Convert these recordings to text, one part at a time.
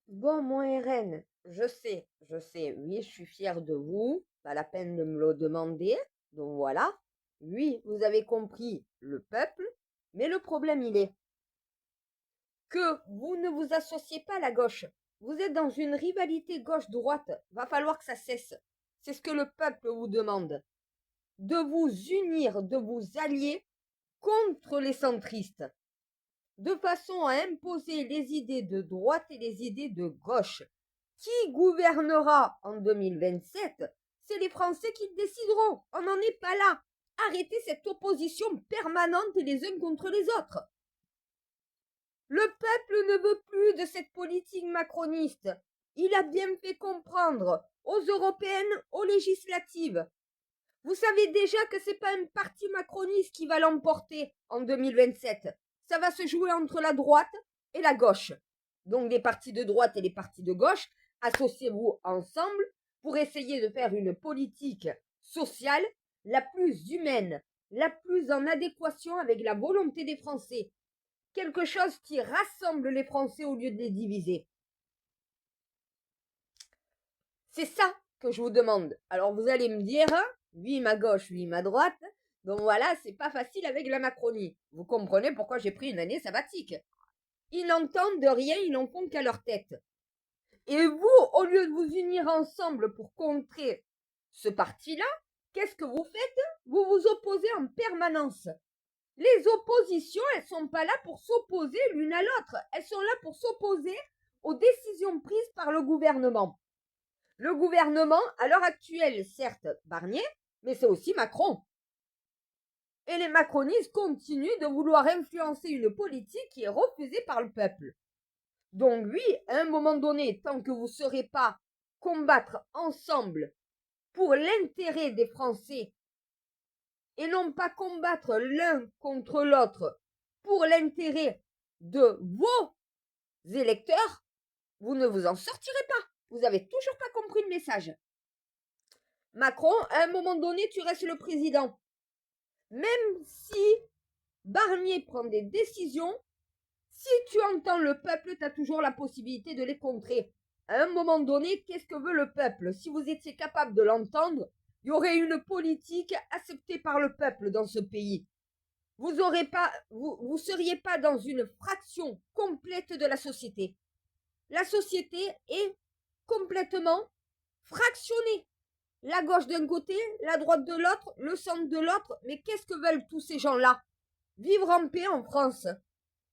Bon, mon RN, je sais, oui, je suis fière de vous, pas la peine de me le demander, donc voilà. Oui, vous avez compris le peuple, mais le problème, il est que vous ne vous associez pas à la gauche. Vous êtes dans une rivalité gauche-droite, va falloir que ça cesse. C'est ce que le peuple vous demande, de vous unir, de vous allier contre les centristes, de façon à imposer les idées de droite et les idées de gauche. Qui gouvernera en 2027? C'est les Français qui le décideront. On n'en est pas là. Arrêtez cette opposition permanente les uns contre les autres. Le peuple ne veut plus de cette politique macroniste. Il a bien fait comprendre aux européennes, aux législatives. Vous savez déjà que c'est pas un parti macroniste qui va l'emporter en 2027. Ça va se jouer entre la droite et la gauche. Donc les partis de droite et les partis de gauche, associez-vous ensemble pour essayer de faire une politique sociale la plus humaine, la plus en adéquation avec la volonté des Français. Quelque chose qui rassemble les Français au lieu de les diviser. C'est ça que je vous demande. Alors vous allez me dire, oui ma gauche, oui ma droite. Donc voilà, c'est pas facile avec la Macronie. Vous comprenez pourquoi j'ai pris une année sabbatique. Ils n'entendent de rien, ils n'en font qu'à leur tête. Et vous, au lieu de vous unir ensemble pour contrer ce parti-là, qu'est-ce que vous faites? Vous vous opposez en permanence. Les oppositions, elles sont pas là pour s'opposer l'une à l'autre. Elles sont là pour s'opposer aux décisions prises par le gouvernement. Le gouvernement, à l'heure actuelle, certes Barnier, mais c'est aussi Macron. Et les macronistes continuent de vouloir influencer une politique qui est refusée par le peuple. Donc oui, à un moment donné, tant que vous ne saurez pas combattre ensemble pour l'intérêt des Français et non pas combattre l'un contre l'autre pour l'intérêt de vos électeurs, vous ne vous en sortirez pas. Vous n'avez toujours pas compris le message. Macron, à un moment donné, tu restes le président. Même si Barnier prend des décisions, si tu entends le peuple, tu as toujours la possibilité de les contrer. À un moment donné, qu'est-ce que veut le peuple? Si vous étiez capable de l'entendre, il y aurait une politique acceptée par le peuple dans ce pays. Vous seriez pas dans une fraction complète de la société. La société est complètement fractionnée. La gauche d'un côté, la droite de l'autre, le centre de l'autre. Mais qu'est-ce que veulent tous ces gens-là? Vivre en paix en France.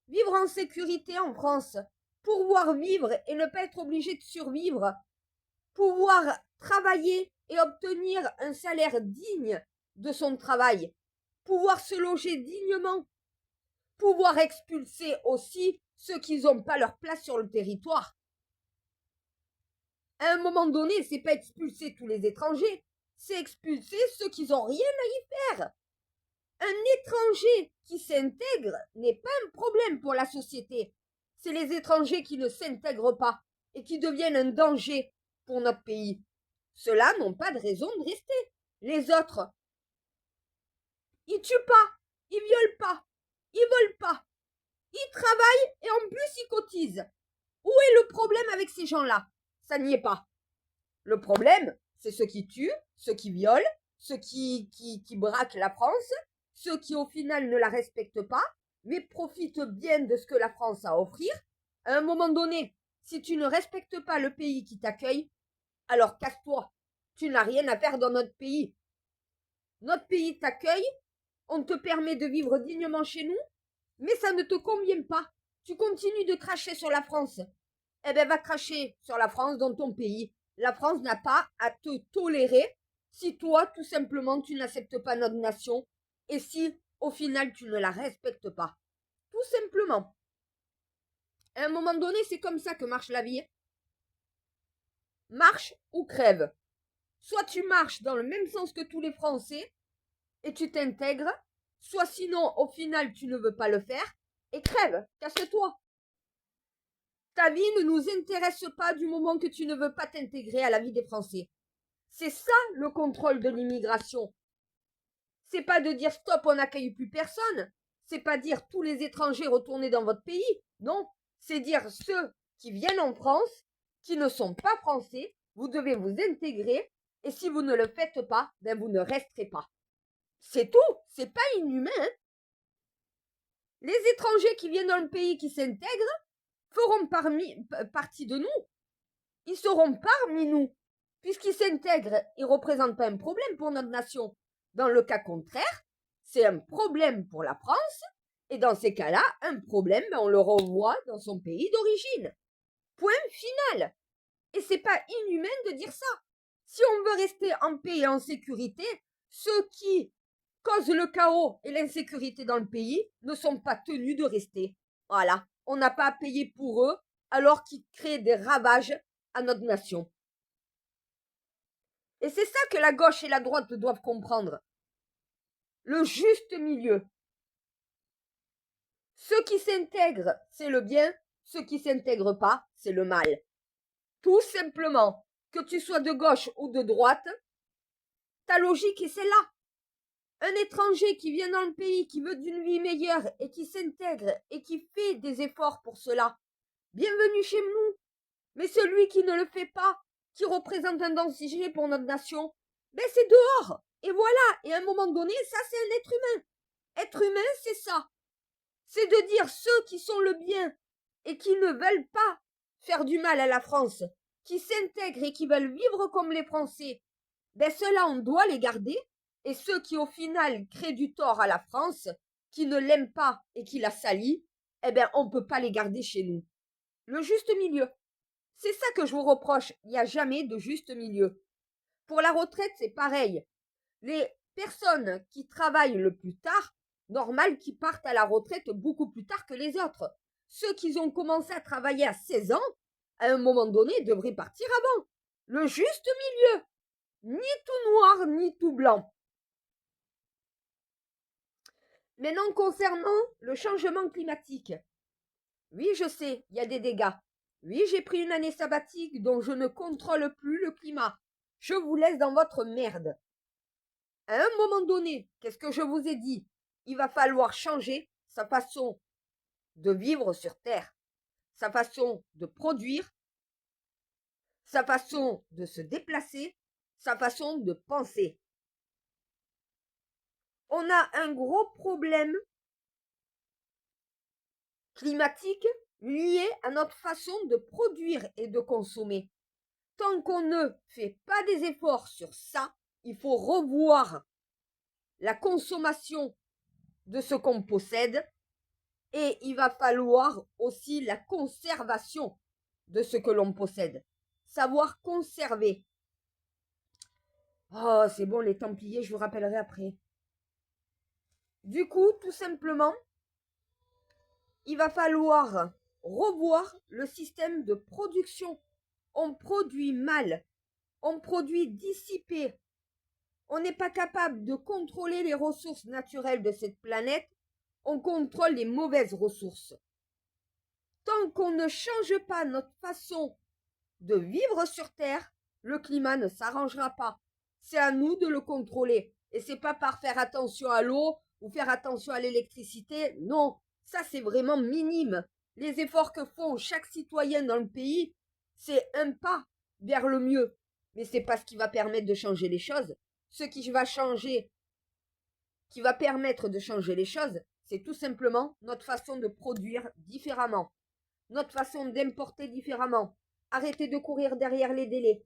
Vivre en sécurité en France. Pouvoir vivre et ne pas être obligé de survivre. Pouvoir travailler et obtenir un salaire digne de son travail. Pouvoir se loger dignement. Pouvoir expulser aussi ceux qui n'ont pas leur place sur le territoire. À un moment donné, c'est pas expulser tous les étrangers, c'est expulser ceux qui n'ont rien à y faire. Un étranger qui s'intègre n'est pas un problème pour la société. C'est les étrangers qui ne s'intègrent pas et qui deviennent un danger pour notre pays. Ceux-là n'ont pas de raison de rester. Les autres, ils tuent pas, ils violent pas, ils volent pas, ils travaillent et en plus ils cotisent. Où est le problème avec ces gens-là? Ça n'y est pas. Le problème, c'est ceux qui tuent, ceux qui violent, ceux qui braquent la France, ceux qui au final ne la respectent pas, mais profitent bien de ce que la France a à offrir. À un moment donné, si tu ne respectes pas le pays qui t'accueille, alors casse-toi. Tu n'as rien à faire dans notre pays. Notre pays t'accueille, on te permet de vivre dignement chez nous, mais ça ne te convient pas. Tu continues de cracher sur la France. Eh ben, va cracher sur la France dans ton pays. La France n'a pas à te tolérer si toi, tout simplement, tu n'acceptes pas notre nation et si, au final, tu ne la respectes pas. Tout simplement. À un moment donné, c'est comme ça que marche la vie. Marche ou crève. Soit tu marches dans le même sens que tous les Français et tu t'intègres, soit sinon, au final, tu ne veux pas le faire et crève, casse-toi. Ta vie ne nous intéresse pas du moment que tu ne veux pas t'intégrer à la vie des Français. C'est ça le contrôle de l'immigration. C'est pas de dire stop, on n'accueille plus personne. C'est pas dire tous les étrangers retournez dans votre pays. Non, c'est dire ceux qui viennent en France, qui ne sont pas français, vous devez vous intégrer, et si vous ne le faites pas, ben vous ne resterez pas. C'est tout, c'est pas inhumain. Hein. Les étrangers qui viennent dans le pays, qui s'intègrent, feront partie de nous. Ils seront parmi nous. Puisqu'ils s'intègrent, ils ne représentent pas un problème pour notre nation. Dans le cas contraire, c'est un problème pour la France, et dans ces cas-là, un problème, on le renvoie dans son pays d'origine. Point final. Et c'est pas inhumain de dire ça. Si on veut rester en paix et en sécurité, ceux qui causent le chaos et l'insécurité dans le pays ne sont pas tenus de rester. Voilà. On n'a pas à payer pour eux alors qu'ils créent des ravages à notre nation. Et c'est ça que la gauche et la droite doivent comprendre. Le juste milieu. Ceux qui s'intègrent, c'est le bien. Ceux qui s'intègrent pas, c'est le mal. Tout simplement. Que tu sois de gauche ou de droite, ta logique est celle-là. Un étranger qui vient dans le pays, qui veut d'une vie meilleure et qui s'intègre et qui fait des efforts pour cela, bienvenue chez nous. Mais celui qui ne le fait pas, qui représente un danger pour notre nation, ben c'est dehors. Et voilà. Et à un moment donné, ça c'est un être humain. Être humain, c'est ça. C'est de dire ceux qui sont le bien et qui ne veulent pas faire du mal à la France, qui s'intègrent et qui veulent vivre comme les Français, ben ceux-là, on doit les garder. Et ceux qui, au final, créent du tort à la France, qui ne l'aiment pas et qui la salient, eh ben, on ne peut pas les garder chez nous. Le juste milieu. C'est ça que je vous reproche. Il n'y a jamais de juste milieu. Pour la retraite, c'est pareil. Les personnes qui travaillent le plus tard, normal qu'ils partent à la retraite beaucoup plus tard que les autres. Ceux qui ont commencé à travailler à 16 ans, à un moment donné, devraient partir avant. Le juste milieu. Ni tout noir, ni tout blanc. Maintenant, concernant le changement climatique. Oui, je sais, il y a des dégâts. Oui, j'ai pris une année sabbatique dont je ne contrôle plus le climat. Je vous laisse dans votre merde. À un moment donné, qu'est-ce que je vous ai dit? Il va falloir changer sa façon de vivre sur Terre, sa façon de produire, sa façon de se déplacer, sa façon de penser. On a un gros problème climatique lié à notre façon de produire et de consommer. Tant qu'on ne fait pas des efforts sur ça, il faut revoir la consommation de ce qu'on possède et il va falloir aussi la conservation de ce que l'on possède. Savoir conserver. Oh, c'est bon, les Templiers, je vous rappellerai après. Du coup, tout simplement, il va falloir revoir le système de production. On produit mal, on produit dissipé. On n'est pas capable de contrôler les ressources naturelles de cette planète, on contrôle les mauvaises ressources. Tant qu'on ne change pas notre façon de vivre sur Terre, le climat ne s'arrangera pas. C'est à nous de le contrôler. Et c'est pas par faire attention à l'eau ou faire attention à l'électricité. Non, ça c'est vraiment minime. Les efforts que font chaque citoyen dans le pays, c'est un pas vers le mieux. Mais c'est pas ce qui va permettre de changer les choses. Ce qui va changer, qui va permettre de changer les choses, c'est tout simplement notre façon de produire différemment. Notre façon d'importer différemment. Arrêtez de courir derrière les délais.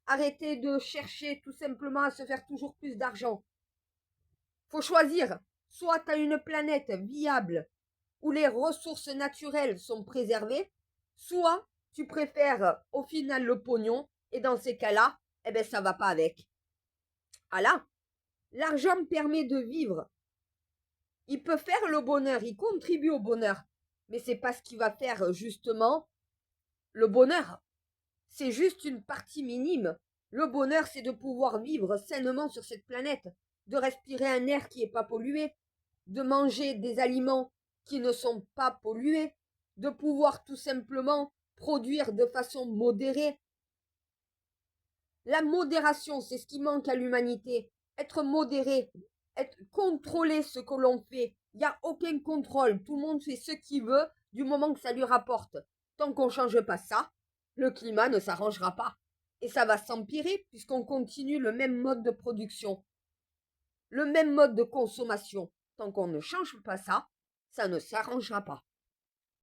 Arrêtez de chercher tout simplement à se faire toujours plus d'argent. Faut choisir. Soit tu as une planète viable où les ressources naturelles sont préservées, soit tu préfères au final le pognon et dans ces cas-là, eh ben ça va pas avec. Voilà. L'argent permet de vivre. Il peut faire le bonheur, il contribue au bonheur, mais c'est pas ce qui va faire justement le bonheur. C'est juste une partie minime. Le bonheur, c'est de pouvoir vivre sainement sur cette planète, de respirer un air qui n'est pas pollué, de manger des aliments qui ne sont pas pollués, de pouvoir tout simplement produire de façon modérée. La modération, c'est ce qui manque à l'humanité. Être modéré, contrôler ce que l'on fait. Il n'y a aucun contrôle. Tout le monde fait ce qu'il veut du moment que ça lui rapporte. Tant qu'on ne change pas ça, le climat ne s'arrangera pas. Et ça va s'empirer puisqu'on continue le même mode de production, le même mode de consommation. Tant qu'on ne change pas ça, ça ne s'arrangera pas.